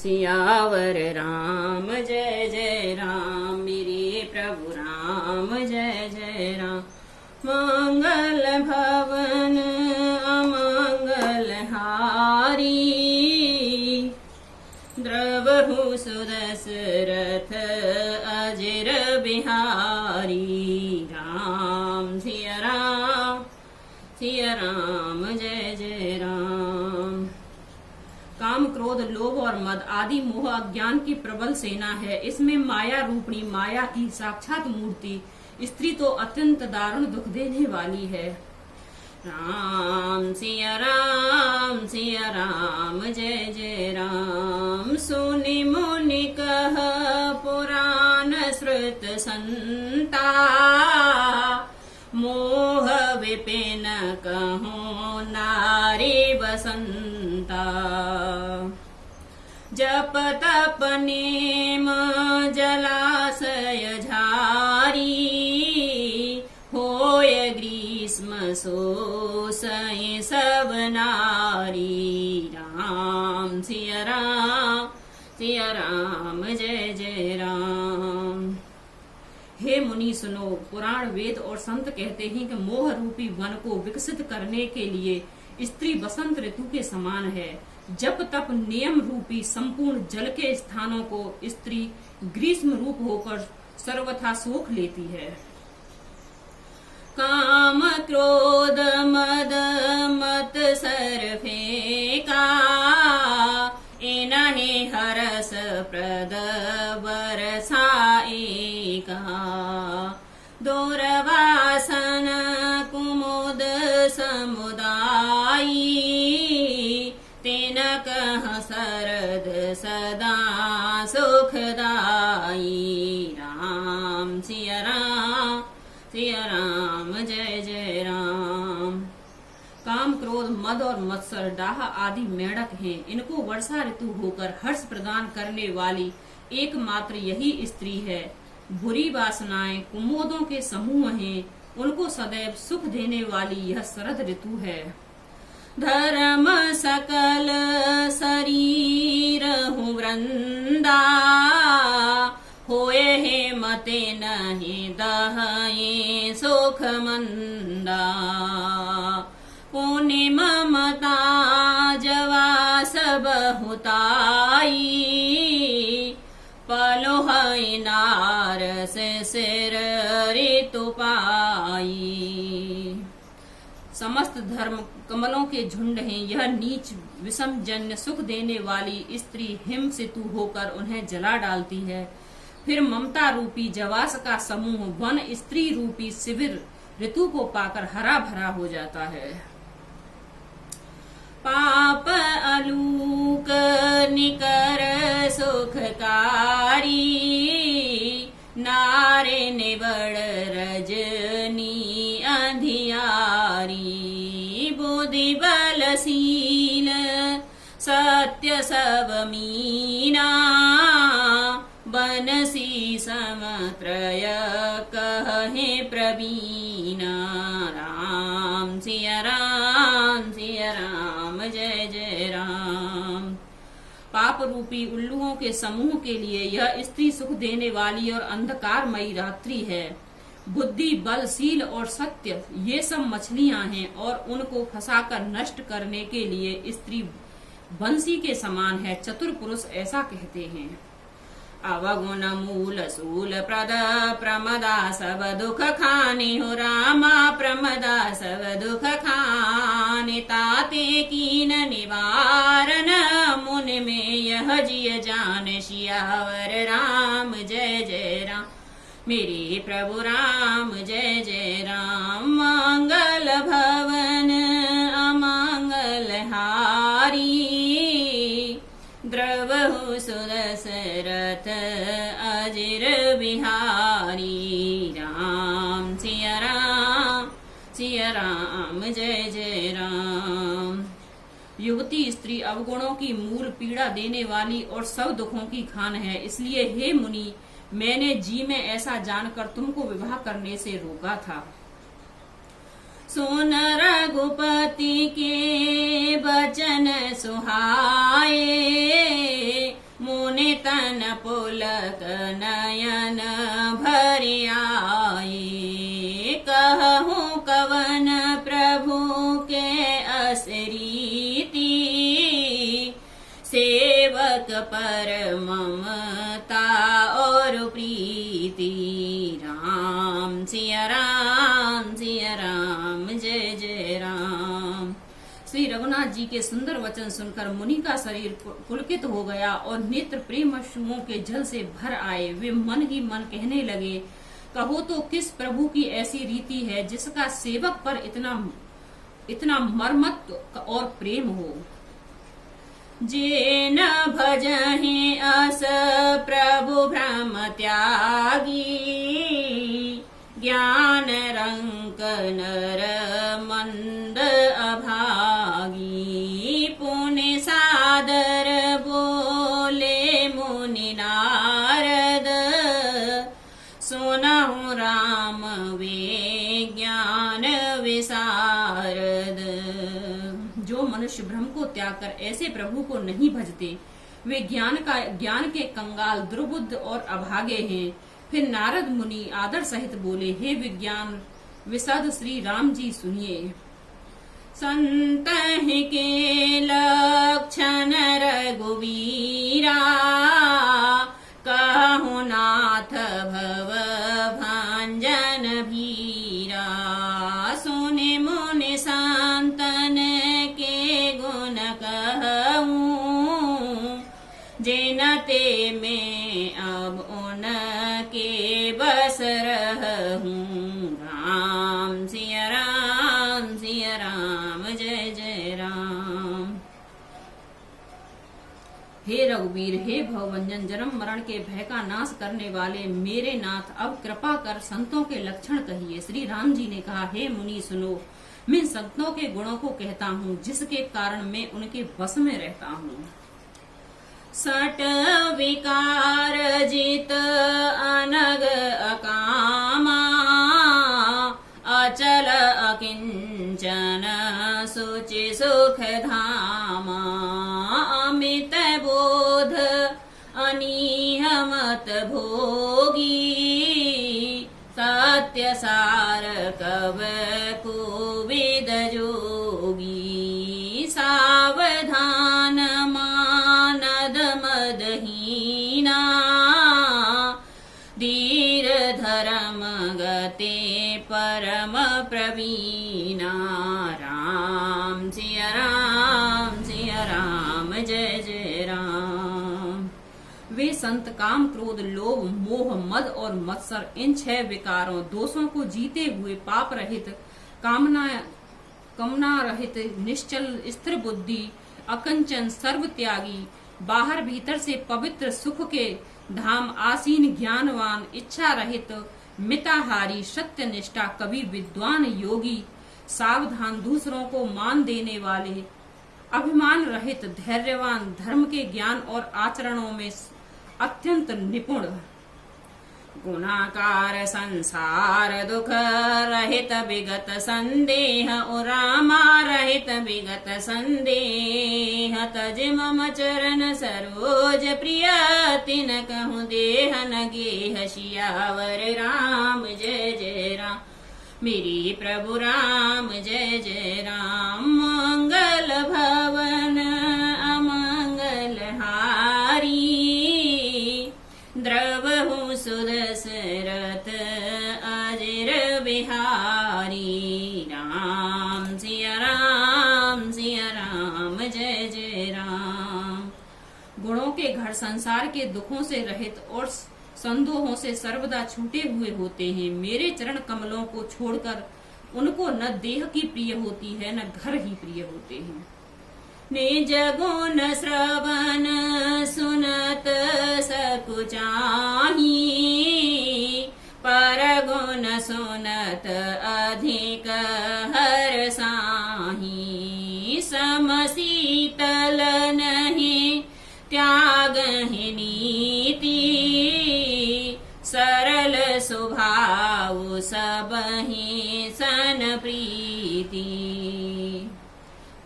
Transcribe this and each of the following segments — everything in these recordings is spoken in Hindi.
सियावर राम जय जय राम, मेरे प्रभु राम जय जय राम। मंगल भवन अमंगल हारी, द्रवहु सुदशरथ अजर बिहारी। राम सिया राम, सिया राम जय जय राम। काम, क्रोध, लोभ और मद आदि मोह अज्ञान की प्रबल सेना है। इसमें माया रूपणी माया की साक्षात मूर्ति स्त्री तो अत्यंत दारुण दुख देने वाली है। राम सिया राम जय जय राम। सुनि मुनि कह पुराण श्रुत संता, मोह विपिन कहूँ नारी बसंता। जप तप नेम जलाशय झारी, होय ग्रीष्म सोसय सब नारी। राम सिया राम जय जय राम। हे मुनि सुनो, पुराण वेद और संत कहते हैं कि मोह रूपी वन को विकसित करने के लिए स्त्री बसंत ऋतु के समान है। जप तप नियम रूपी संपूर्ण जल के स्थानों को स्त्री ग्रीष्म रूप होकर सर्वथा सोख लेती है। काम क्रोध मद मत सर फेंका, इन्हें हरस प्रद बरसाएगा। दुर्वासन कुमुद समुदायी, तिन कह शरद सदा सुखदाई। राम सिया राम जय जय राम। काम, क्रोध, मद और मत्सर, डाह आदि मेढक हैं। इनको वर्षा ऋतु होकर हर्ष प्रदान करने वाली एकमात्र यही स्त्री है। बुरी वासनाएं कुमुदों के समूह हैं, उनको सदैव सुख देने वाली यह शरद ऋतु है। धर्म सकल शरीर हूँ वृंदा, होए हे मते नहीं दहे सुख मंदा। पुण्य ममता जवा सब हुताई, पलो है नारस सिर ऋतु पाई। समस्त धर्म कमलों के झुंड हैं। यह नीच विषम जन्य सुख देने वाली स्त्री हिम सेतु होकर उन्हें जला डालती है। फिर ममता रूपी जवास का समूह वन स्त्री रूपी शिविर ऋतु को पाकर हरा भरा हो जाता है। पाप अलूक निकर सुखकारी, नारे निबड़ रजनी अंधियारी। बुद्धि बलशील सत्य सब मीना, बनसी समत्रय कहे प्रवीणा। राम सिया राम जय जय राम। पाप रूपी उल्लुओं के समूह के लिए यह स्त्री सुख देने वाली और अंधकारमयी रात्रि है। बुद्धि, बल, शील और सत्य ये सब मछलियां हैं और उनको फंसाकर नष्ट करने के लिए स्त्री बंसी के समान है। चतुर पुरुष ऐसा कहते हैं। अवगुण मूल सूल प्रद प्रमदा सब दुख खानी हो रामा। प्रमदा सब दुख खानी, ताते कीन निवारण। मुनि में यह जिय जान, सियावर राम जय जय राम। मेरे प्रभु राम जय जय राम। मंगल भवन अमंगल हारी, द्रवहु सुदशरथ अजर बिहारी। राम सिया राम जय जय राम। युवती स्त्री अवगुणों की मूल पीड़ा देने वाली और सब दुखों की खान है। इसलिए हे मुनि, मैंने जी में ऐसा जानकर तुमको विवाह करने से रोका था। सुन रघुपति के वचन सुहाए, मन पुलक नयन भर आए। कहूँ कवन प्रभु के असरीति, सेवक पर ममता और प्रीति। राम सिया राम सिया राम, जय जय राम। श्री रघुनाथ जी के सुंदर वचन सुनकर मुनि का शरीर पुलकित हो गया और नेत्र प्रेम अश्रुओं के जल से भर आए। वे मन ही मन कहने लगे, कहो तो किस प्रभु की ऐसी रीति है जिसका सेवक पर इतना मर्मत्व और प्रेम हो। जे न भजहि अस प्रभु भ्रम त्यागी, ज्ञान रंक नर मंद अभागी। पुण्य सादर बोले मुनि नारद, सुनहु राम वे ज्ञान विशारद। जो मनुष्य भ्रम को त्याग कर ऐसे प्रभु को नहीं भजते, वे ज्ञान के कंगाल, दुर्बुद्ध और अभागे हैं। फिर नारद मुनि आदर सहित बोले, हे विज्ञान विशद श्री राम जी सुनिए। संत के लक्षण रघुवीरा, कहु नाथ भव भांजन भीरा। सुने मुनि संतन के गुण कहूँ, जिनते में अब उनके बस रहूं। राम सिया राम सिया राम, जय जय राम। हे रघुवीर, हे भवभंजन, जन्म मरण के भय का नाश करने वाले मेरे नाथ, अब कृपा कर संतों के लक्षण कहिए। श्री राम जी ने कहा, हे मुनि सुनो, मैं संतों के गुणों को कहता हूँ, जिसके कारण मैं उनके वश में रहता हूँ। सट विकार जित अनग अकामा, अचल अकिंचन सुचि सुख धामा। अमित बोध अनिहमत भोगी, सत्य सार कव कुविद जोगी। सावधान मानद मदहीना, धीर धर्म गते परम प्रवीणा। राम सिया राम, जय जय राम। वे संत काम, क्रोध, लोभ, मोह, मद और मत्सर, इन 6 विकारों दोषों को जीते हुए पाप रहित, कामना रहित, निश्चल, स्थिर बुद्धि, अकंचन, सर्व त्यागी, बाहर भीतर से पवित्र, सुख के धाम आसीन, ज्ञानवान, इच्छा रहित, मिताहारी, सत्य निष्ठा, कवि, विद्वान, योगी, सावधान, दूसरों को मान देने वाले, अभिमान रहित, धैर्यवान, धर्म के ज्ञान और आचरणों में अत्यंत निपुण, गुणाकार, संसार दुख रहित, विगत संदेह, उरामा रहित विगत संदेह। तज मम चरण सरोज प्रिय, तिन कहूँ देह न गेह। सियावर राम, जय जय राम, मेरी प्रभु राम, जय जय राम। मंगल भवन अमंगल हारी, द्रवहु सुदशरथ अजर बिहारी। राम सिया राम, जय जय राम। गुणों के घर संसार के दुखों से रहित और संदोहों से सर्वदा छूटे हुए होते हैं। मेरे चरण कमलों को छोड़कर उनको न देह की प्रिय होती है, न घर ही प्रिय होते हैं। निज गुण श्रवण सुनत सकुचाही, पर गुण सुनत अधिक हरसाही। समशीतल नहीं त्यागहि नीति, सरल स्वभाव सबहि सन प्रीति।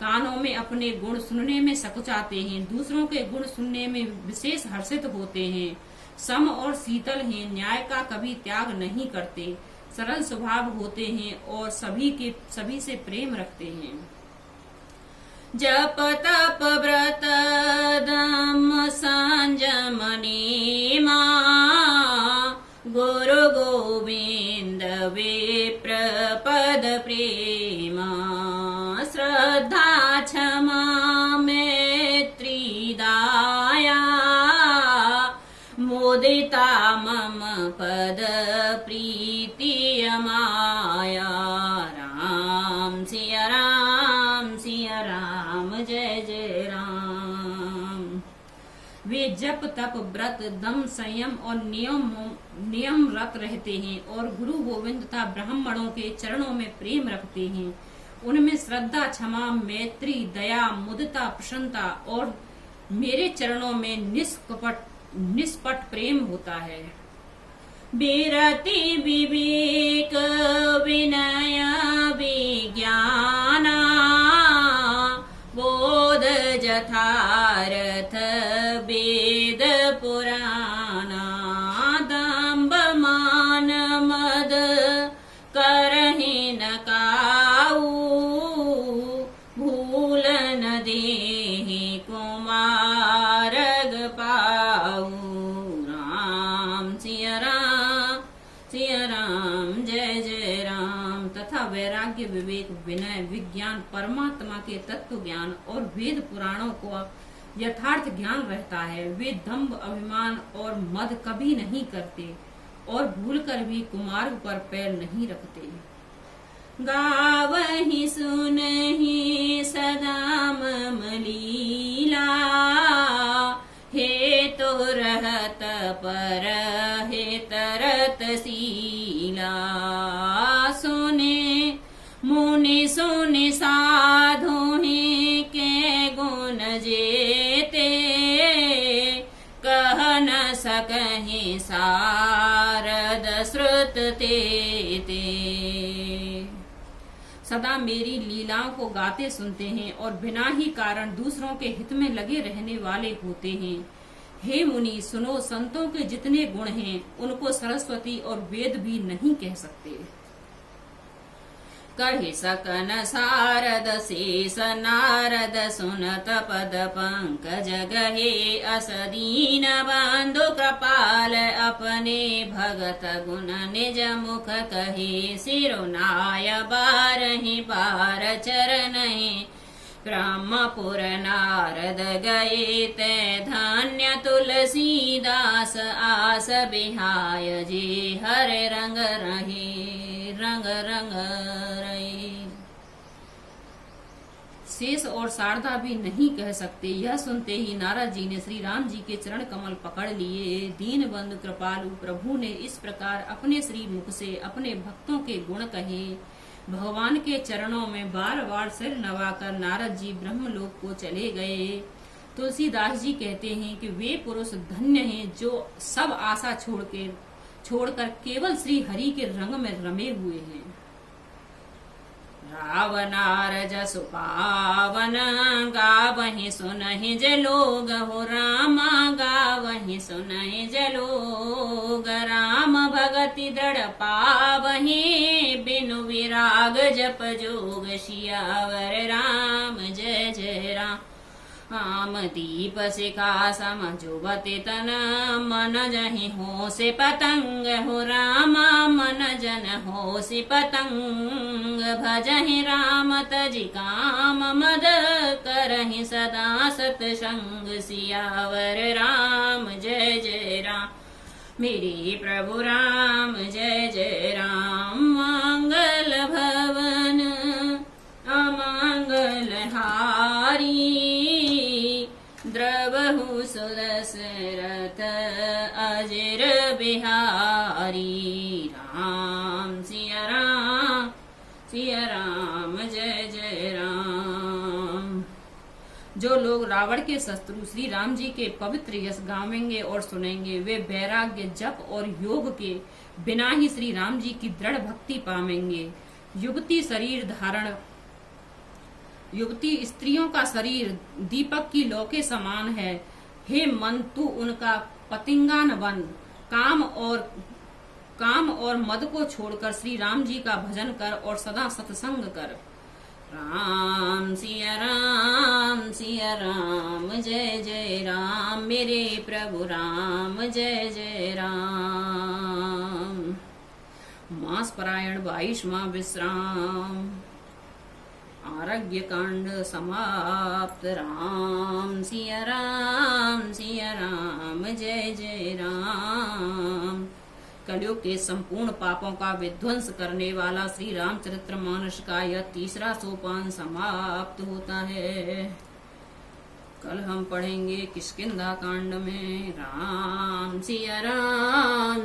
कानों में अपने गुण सुनने में सकुचाते हैं, दूसरों के गुण सुनने में विशेष हर्षित होते हैं, सम और शीतल हैं, न्याय का कभी त्याग नहीं करते, सरल स्वभाव होते हैं और सभी से प्रेम रखते हैं। जप तप व्रत दम संयम नेमा, गुरु गोविंद विप्र पद प्रेमा, श्रद्धा क्षमा मैत्री दाया, मुदिता मम पद प्रीति अमाया। राम सिया राम सिया राम, जय जय राम। वे जप तप व्रत दम संयम और नियम रत रहते हैं और गुरु गोविंद तथा ब्राह्मणों के चरणों में प्रेम रखते हैं। उनमें श्रद्धा क्षमा मैत्री दया मुदिता प्रसन्नता और मेरे चरणों में निष्पट प्रेम होता है। विरति विवेक विनय विज्ञाना, बोध यथार्थ वेद पुराना, दम्भ मान मद करहि न काऊ, भूल न देहि कुमारग पाऊ। राम सिया राम जय जय राम। तथा वैराग्य विवेक विनय विज्ञान परमात्मा के तत्व ज्ञान और वेद पुराणों को यथार्थ ज्ञान रहता है। वे दंभ अभिमान और मद कभी नहीं करते और भूलकर भी कुमार्ग पर पैर नहीं रखते। गावहि सुनहि सदा मम लीला, हे तो रहत पर हे तरत शीला। सुने मुनि सुनि साधु ही के गुण जेते, कह न सकहि सारद श्रुत तेते। सदा मेरी लीलाओं को गाते सुनते हैं और बिना ही कारण दूसरों के हित में लगे रहने वाले होते हैं। हे मुनि सुनो, संतों के जितने गुण हैं उनको सरस्वती और वेद भी नहीं कह सकते। कहि सकन सारद शेष नारद, सुनत पद पंकज गहे अस दीन बंधु कृपाल, अपने भगत गुण निज मुख कहे। सिरुनाय बारहि बार चरणहि, ब्रह्मपुर नारद गए ते धन्य तुलसीदास। आस बिहाय जे हर रंग रहे रंग रंग रहे। शेष और शारदा भी नहीं कह सकते। यह सुनते ही नारद जी ने श्री राम जी के चरण कमल पकड़ लिए। दीन बंधु कृपालु प्रभु ने इस प्रकार अपने श्री मुख से अपने भक्तों के गुण कहे। भगवान के चरणों में बार बार सिर नवाकर नारद जी ब्रह्मलोक को चले गए। तुलसीदास जी कहते हैं कि वे पुरुष धन्य हैं जो सब आशा छोड़कर केवल श्री हरि के रंग में रमे हुए हैं। रावनार जसु पावन, गावहि सुनहि जे लोग हो रामा, गावहि सुनहि जे लोग। राम भगति दृढ़ पावहि, बिनु विराग जप जोग। सियावर राम जय जय राम। आम दीप शिखा सम जुबते तन, मन जहि हो से पतंग हो रामा, मन जन हो से पतंग। भजहि राम तजि काम, मद करहि सदा सतसंग। सियावर राम जय जय राम। मेरे प्रभु राम जय जय राम। मंगल भवन अमंगल हारी, द्रवहु सुदशरथ अजर बिहारी। राम सिया राम जय जय राम। जो लोग रावण के शत्रु श्री राम जी के पवित्र यश गावेंगे और सुनेंगे, वे वैराग्य जप और योग के बिना ही श्री राम जी की दृढ़ भक्ति पावेंगे। युवती स्त्रियों का शरीर दीपक की लौ के समान है। हे मन, तू उनका पतिंगा न बन। काम और मद को छोड़कर श्री राम जी का भजन कर और सदा सत्संग कर। राम सिया राम, जय जय राम, मेरे प्रभु राम, जय जय राम। मास परायण 22वां विश्राम। आरग्य कांड समाप्त। राम सिया राम, जय जय राम। कलयुग के संपूर्ण पापों का विध्वंस करने वाला श्री रामचरितमानस का यह तीसरा सोपान समाप्त होता है। कल हम पढ़ेंगे किष्किंधा कांड में। राम सिया राम।